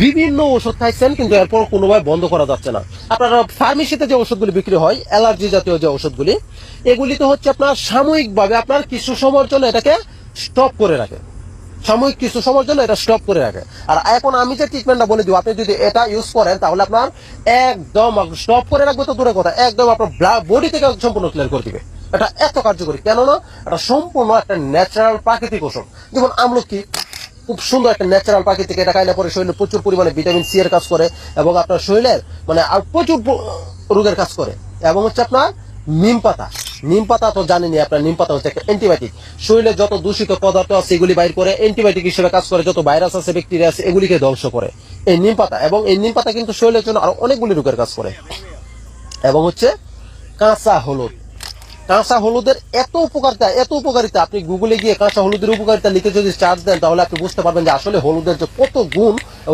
বিভিন্ন ওষুধ খাইছেন কিন্তু এরপর কোনোভাবে বন্ধ করা যাচ্ছে না। আপনারা ফার্মেসিতে যে ওষুধগুলি বিক্রি হয়, অ্যালার্জি জাতীয় যে ওষুধগুলি, এগুলিতে হচ্ছে আপনার সাময়িকভাবে আপনার কিছু সময়ের জন্য এটাকে স্টপ করে রাখে, সাময়িক কিছু সময়ের জন্য এটা স্টপ করে রাখে। আর এখন আমি যে ট্রিটমেন্টটা বলে দিব, আপনি যদি এটা ইউজ করেন তাহলে আপনার একদম স্টপ করে রাখবে তো দূরের কথা, একদম আপনার বডি থেকে সম্পূর্ণ ক্লিয়ার করে দিবে। এটা এত কার্যকরী, কেননা এটা সম্পূর্ণ একটা ন্যাচারাল প্রাকৃতিক ওষুধ। যেমন আমলকি খুব সুন্দর একটা ন্যাচারাল প্রাকৃতিক, এটা খাইলে পরে শরীরে প্রচুর পরিমাণে ভিটামিন সি এর কাজ করে এবং আপনার শরীরের মানে আর প্রচুর রোগের কাজ করে। এবং হচ্ছে আপনার নিম পাতা, নিম পাতা তো জানেনই আপনার, নিম পাতা হচ্ছে একটা অ্যান্টিবায়োটিক। শরীরে যত দূষিত পদার্থ আছে এগুলি বাইর করে অ্যান্টিবায়োটিক হিসেবে কাজ করে, যত ভাইরাস আছে ব্যাকটেরিয়া আছে এগুলিকে ধ্বংস করে এই নিম পাতা। এবং এই নিম পাতা কিন্তু শরীরের জন্য আরো অনেকগুলি রোগের কাজ করে। এবং হচ্ছে কাঁচা হলুদ, কাঁচা হলুদের এত উপকারিতা, এত উপকারিতা, আপনি গুগলে গিয়ে কাঁচা হলুদের উপকারিতা লিখে যদি চার্জ দেন তাহলে আপনি বুঝতে পারবেন যে আসলে হলুদের যে কত গুণ